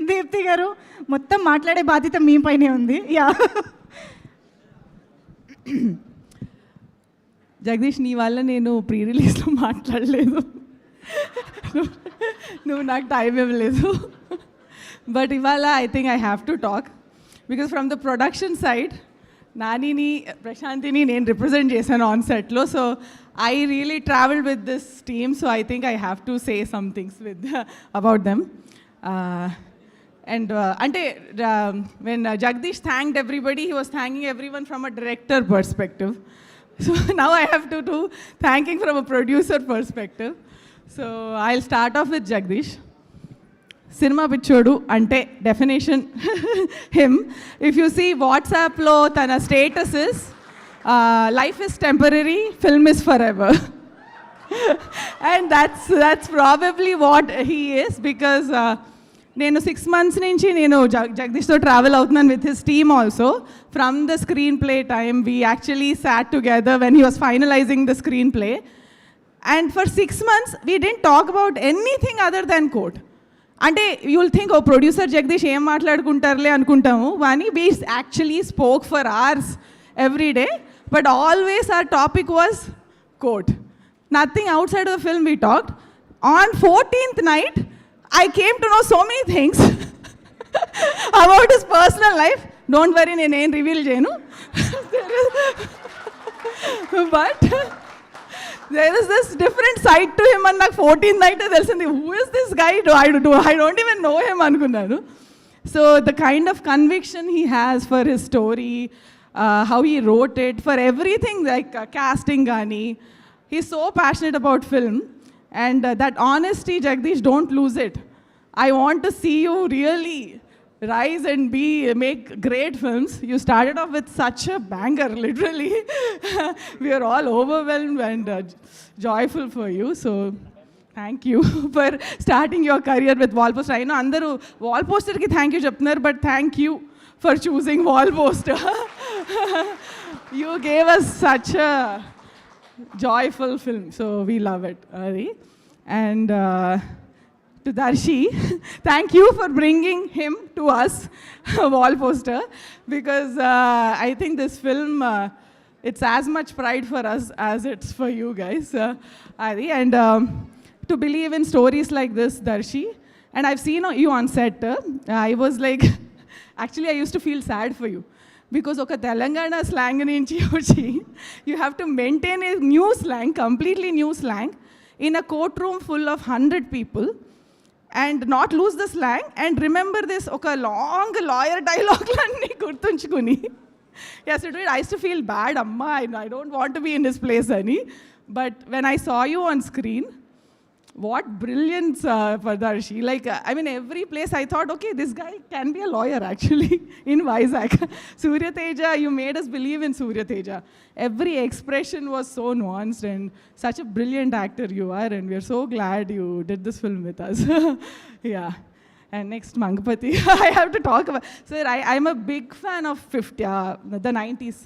దీప్తి గారు మొత్తం మాట్లాడే బాధ్యత మీ పైనే ఉంది. యా జగదీష్, నీ వల్ల నేను ప్రీ రిలీజ్లో మాట్లాడలేదు, నువ్వు నాకు టైం ఇవ్వలేదు. బట్ ఇవాళ I think I have to talk because from the production side నానిని, ప్రశాంతిని నేను రిప్రజెంట్ చేశాను ఆన్ సెట్లో. So I really travelled with this team. So I think I have to say some things with about them. And when Jagadeesh thanked everybody, he was thanking everyone from a director perspective. So now I have to do thanking from a producer perspective. So I'll start off with Jagadeesh. Cinema pichodu ante definition him. If you see WhatsApp lo tana status is life is temporary, film is forever. And that's probably what he is, because నేను 6 months నుంచి నేను జగదీష్తో travel అవుతున్నాను with his team also. From the screenplay time we actually sat together when he was finalising the screenplay. And for 6 months we didn't talk about anything other than court. అంటే you will think oh producer Jagadeesh ఏం మాట్లాడుకుంటారులే అనుకుంటాము, కానీ we actually spoke for hours every day. But always our topic was court. Nothing outside of the film we talked. On 14th night I came to know so many things about his personal life. Don't worry, నేను ఏం reveal చేయను. But there is this different side to him, and నాకు 14th night తెలిసింది, who is this guy? I don't even know him అనుకున్నాను. So the kind of conviction he has for his story, how he wrote it, for everything, like casting gaani, he's so passionate about film. And that honesty, Jagadish, don't lose it. I want to see you really rise and make great films. You started off with such a banger, literally. We are all overwhelmed and joyful for you. So thank you for starting your career with Wall Poster. I know andaru Wall Poster ki thank you cheptunnaru, but thank you for choosing Wall Poster. You gave us such a joyful film, so we love it. And to Darshi, thank you for bringing him to us, Wall Poster, because I think this film, it's as much pride for us as it's for you guys. And to believe in stories like this, Darshi, and I've seen you on set, I was like, actually I used to feel sad for you. Because oka Telangana slang nunchi vachi, you have to maintain a new slang, completely new slang, in a courtroom full of 100 people, and not lose the slang, and remember this oka long lawyer dialogue lanni gurtunchukuni. Yes, I used to feel bad, amma, I don't want to be in this place ani. But when I saw you on screen, what brilliance, Darshi. Like, I mean, every place I thought, okay, this guy can be a lawyer actually in Vizag. Surya Teja, you made us believe in Surya Teja. Every expression was so nuanced, and such a brilliant actor you are, and we are so glad you did this film with us. Yeah. And next, Mangapati. I have to talk about, sir, I'm a big fan of the 90s.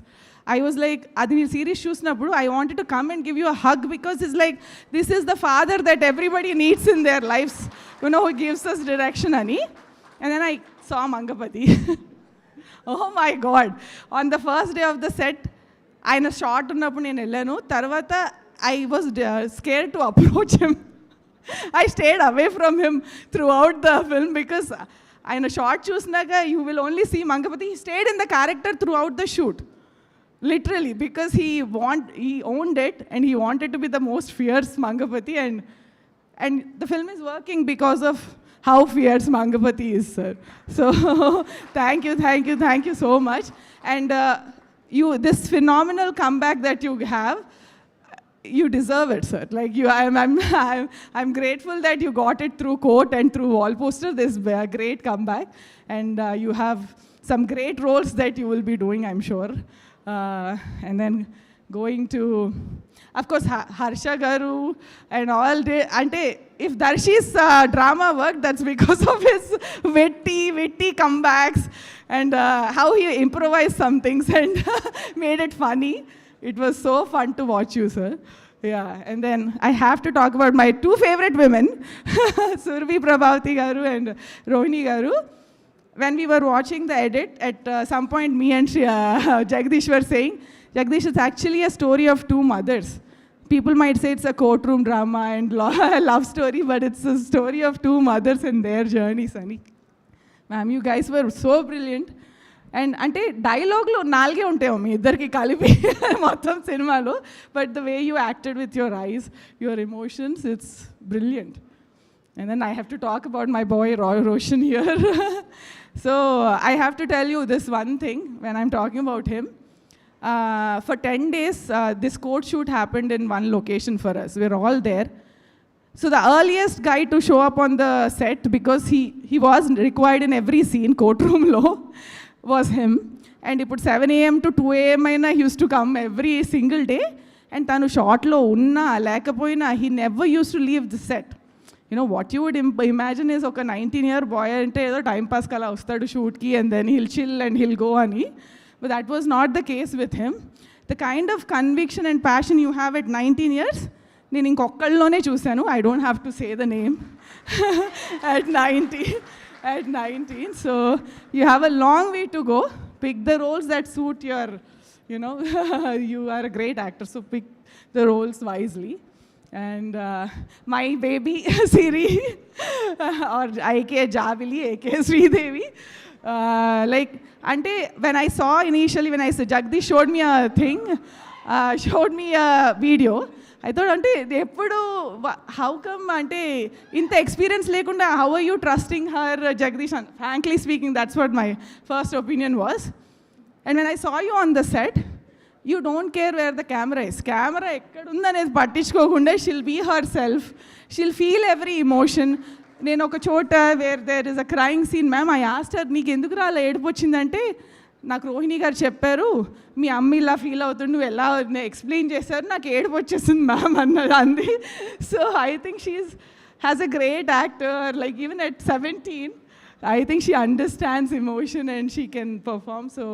I was like, adi meer series chusnappudu I wanted to come and give you a hug, because it's like, this is the father that everybody needs in their lives, you know, who gives us direction ani. And then I saw Mangapati. Oh my God. On the first day of the set, ఆయన short ఉన్నప్పుడు నేను వెళ్ళాను. తర్వాత I was scared to approach him. I stayed away from him throughout the film, because ఆయన short చూసినాక you will only see Mangapati. He stayed in the character throughout the shoot. Literally, because he owned it, and he wanted to be the most fierce Mangapati, and the film is working because of how fierce Mangapati is, sir. So thank you so much. And this phenomenal comeback that you have, you deserve it, sir. Like, I'm grateful that you got it through Court and through Wall Poster, this great comeback, and you have some great roles that you will be doing, I'm sure. And then going to, of course, Harsha Garu and all day. Ante, if Darshi's drama worked, that's because of his witty comebacks, and how he improvised some things and made it funny. It was so fun to watch you, sir. Yeah, and then I have to talk about my two favorite women, Surabhi Prabhavathi garu and Rohini garu. When we were watching the edit, at some point me and Jagadeesh were saying, Jagadeesh, it's actually a story of two mothers. People might say it's a courtroom drama and love story, but it's a story of two mothers and their journeys, Ani. Ma'am, you guys were so brilliant. And అంటే డైలాగ్లో 4 ఉంటాయేమో మీ ఇద్దరికి కలిపి మొత్తం సినిమాలో, but the way you acted with your eyes, your emotions, it's brilliant. And then I have to talk about my boy Roshan here. So I have to tell you this one thing when I'm talking about him. For 10 days, this court shoot happened in one location for us. We're all there. So the earliest guy to show up on the set, because he was required in every scene, courtroom law, was him. And ఇప్పుడు 7 AM to 2 AM అయినా he used to come every single day. And తను షార్ట్లో ఉన్నా లేకపోయినా he never used to leave the set. You know, what you would imagine is ఒక 19-year boy అంటే ఏదో time pass కలా వస్తాడు షూట్కి and then he'll chill and he'll go అని. But that was not the case with him. The kind of conviction and passion you have at 19 years, నేను ఇంకొకళ్ళలోనే చూశాను. I don't have to say the name. At 19, so you have a long way to go. Pick the roles that suit your, you know, you are a great actor, so pick the roles wisely. And my baby Siri, or aka Javili, aka Sridevi, like, ante when I saw initially, when I said Jagadeesh showed me a thing, showed me a video, I thought, అంటే ఎప్పుడు how come అంటే ఇంత experience లేకుండా how are you trusting her Jagadeesh? Frankly speaking, that's what my first opinion was. And when I saw you on the set, you don't care where the camera is. Camera ఎక్కడుందనేది పట్టించుకోకుండా she'll be herself, she'll feel every emotion. నేను ఒక చోట where there is a crying scene, ma'am I asked her, నీకు ఎందుకు అలా ఏడుపు వచ్చిందంటే, నాకు రోహిణి గారు చెప్పారు మీ అమ్మ ఇలా ఫీల్ అవుతుంది, నువ్వు ఎలా ఎక్స్ప్లెయిన్ చేశారు, నాకు ఏడుపు వచ్చేసింది మ్యామ్ అన్నది అంది. So I think she has a great actor, like even at 17 I think she understands emotion and she can perform. So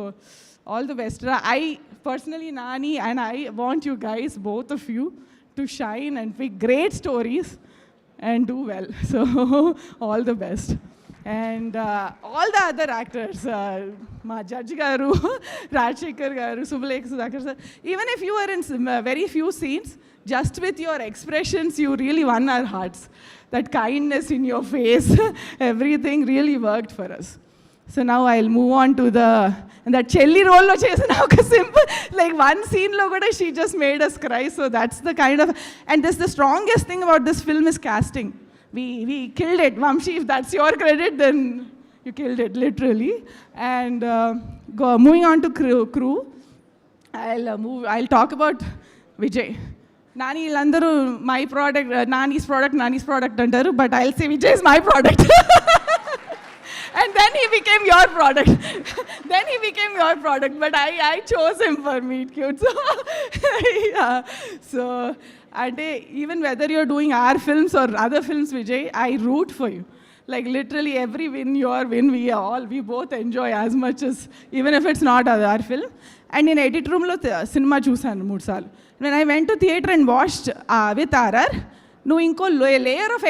all the best. I personally, Nani, and I want you guys, both of you, to shine and pick great stories and do well. So all the best. And all the other actors, ma Judge garu, Rajasekhar garu, Subhalekha, Sudhakar sir, even if you were in very few scenes, just with your expressions, you really won our hearts. That kindness in your face, everything really worked for us. So now I'll move on to that Chelli role lo chesina oka simple, like one scene lo kuda she just made us cry. So that's the kind of, and this the strongest thing about this film is casting. We killed it. Vamshi, if that's your credit, then you killed it, literally. And moving on to crew, I'll talk about Vijay. Nani illandaru my product, Nani's product antaru, but I'll say Vijay is my product. And then he became your product. But I chose him for Meet Cute. So, yeah. So, even whether you're doing our films or other films, Vijay, I root for you. Like literally every win, your win, we both enjoy as much as, even if it's not our film. And in edit room lo cinema chusanu 3 saalu. When I went to theatre and watched with RR, no inko layer of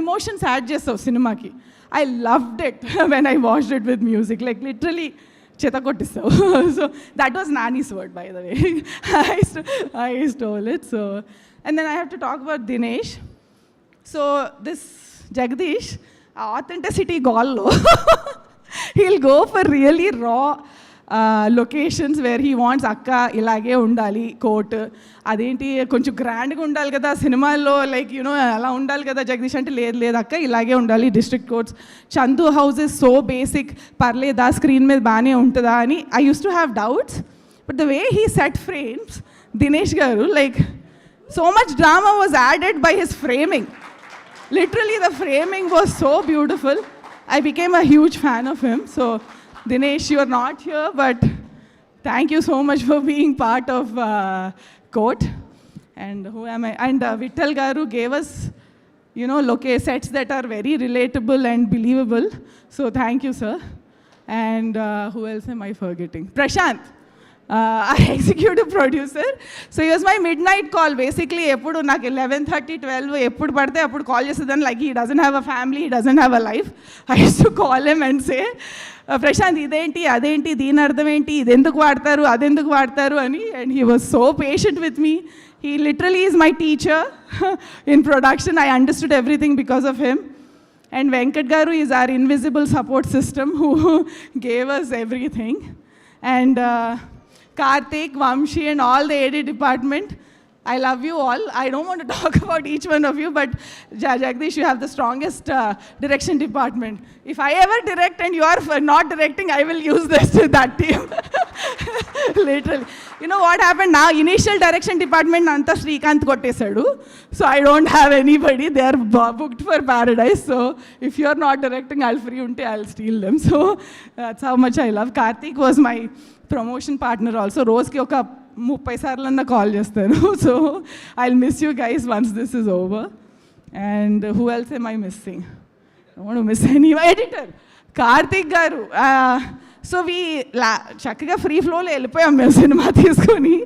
emotions add chesavu cinema ki. I loved it when I watched it with music, like literally cheta kottisavu. So that was Nani's word, by the way. I stole it. So, and then I have to talk about Dinesh. So this Jagadeesh, authenticity goal, he'll go for really raw locations where he wants అక్క ఇలాగే ఉండాలి coat, అదేంటి కొంచెం గ్రాండ్గా ఉండాలి కదా సినిమాల్లో, like you know అలా ఉండాలి కదా జగదీష్ అంటే, లేదు అక్క ఇలాగే ఉండాలి district courts. Chandu house is so basic, పర్లేదా స్క్రీన్ మీద బాగానే ఉంటుందా అని I used to have doubts. But the way he set frames, Dinesh garu, like so much drama was added by his framing. Literally the framing was so beautiful. I became a huge fan of him. So Dinesh, you are not here, but thank you so much for being part of Court. And who am I? And Vithal garu gave us, you know, sets that are very relatable and believable. So thank you, sir. And who else am I forgetting? our executive producer. So he was my midnight call. Basically, ఎప్పుడు నాకు 11:30, 12 ఎప్పుడు పడితే అప్పుడు call చేసేదాన్ని. Like he doesn't have a family, he doesn't have a life. I used to call him and say, Prashanth ఇదేంటి అదేంటి దీని అర్థం ఏంటి ఇది ఎందుకు వాడతారు అదెందుకు వాడతారు అని. And he was so patient with me. He literally is my teacher in production. I understood everything because of him. And Venkat Garu is our invisible support system who gave us everything. And Karthik, Vamshi and all the edit department, I love you all. I don't want to talk about each one of you, but Jagadeesh, you have the strongest direction department. If I ever direct and you are not directing, I will use that team. Literally. You know what happened now? Initial direction department anta Srikanth kottesadu. So I don't have anybody. They are booked for Paradise. So if you are not directing, I'll free unte, I'll steal them. So that's how much I love. Karthik was my promotion partner also. Rose ki oka 30 సార్లన్నా call చేస్తాను. So I will miss you guys once this is over. And who else M I missing? Don't miss any. Editor Karthik గారు. So చక్కగా free ఫ్లోలో వెళ్ళిపోయాం మేము cinema తీసుకొని.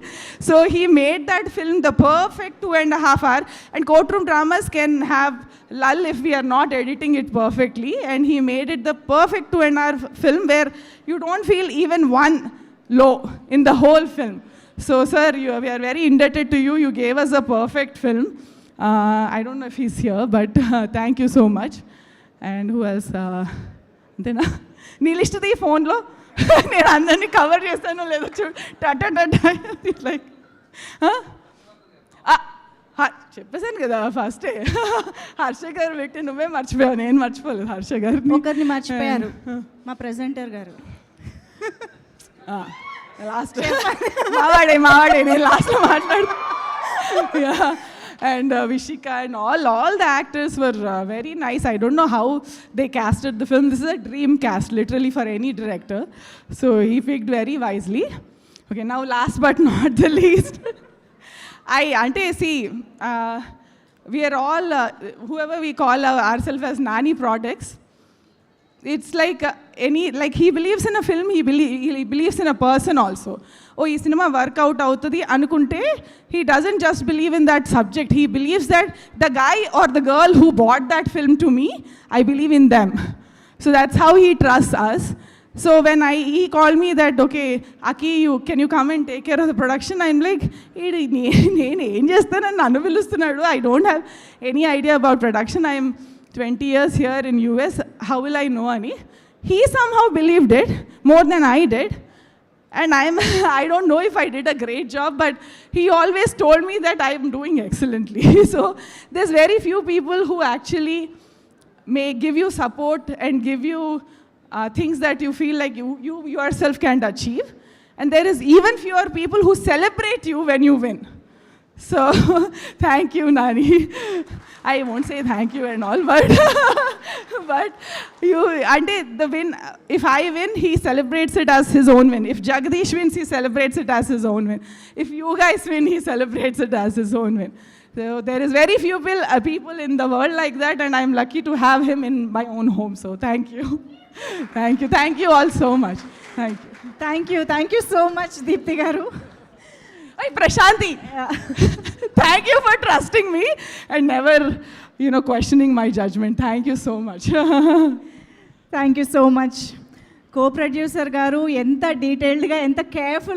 So he made that film the perfect 2.5 hours. And court room dramas can have lull if we are not editing it perfectly. And he made it the perfect 2.5 hour film where you don't feel even one low in the whole film. So, sir, we are very indebted to you. You gave us a perfect film. I don't know if he's here, but thank you so much. And who else? నీ list the ఫోన్లో నేను అందరినీ cover చేస్తానో లేదో చూడు. Like చెప్పేశాను కదా ఫస్టే. హర్ష గారు పెట్టి నువ్వే మర్చిపోయావు, నేను మర్చిపోలేదు హర్ష గారు. ఒకరిని మర్చిపోయారు, మా ప్రెజెంటర్ గారు. లాస్ట్ మావాడే నేను లాస్ట్లో మాట్లాడుతా. And Vishika and all the actors were very nice. I don't know how they casted the film. This is a dream cast literally for any director. So he picked very wisely. Okay, now last but not the least, we are all whoever we call ourselves as Nani products. It's like he believes in a film, he believes in a person also. Oh, ee cinema work out avutadi anukunte, he doesn't just believe in that subject. He believes that the guy or the girl who bought that film to me, I believe in them. So that's how he trusts us. So when he called me that, okay, Aki, can you come and take care of the production? I'm like, నేను ఏం చేస్తానని నన్ను పిలుస్తున్నాడు. I don't have any idea about production. I'm 20 years here in US. How will I know? Ani? He somehow believed it more than I did. And I don't know if I did a great job, but he always told me that I am doing excellently. So there's very few people who actually may give you support and give you things that you feel like you yourself can't achieve. And there is even fewer people who celebrate you when you win. So thank you, Nani. I won't say thank you and all, but you, and the win, if I win, he celebrates it as his own win. If Jagadeesh wins, he celebrates it as his own win. If you guys win, he celebrates it as his own win. So there is very few people in the world like that, and I'm lucky to have him in my own home. So thank you. Thank you all so much. Thank you so much, Deepthi Garu. Hey, Prashanti. Yeah. Thank you for trusting me and never, questioning my judgment. Thank you so much. Thank you so much. Co-producer garu enta detailed ga enta careful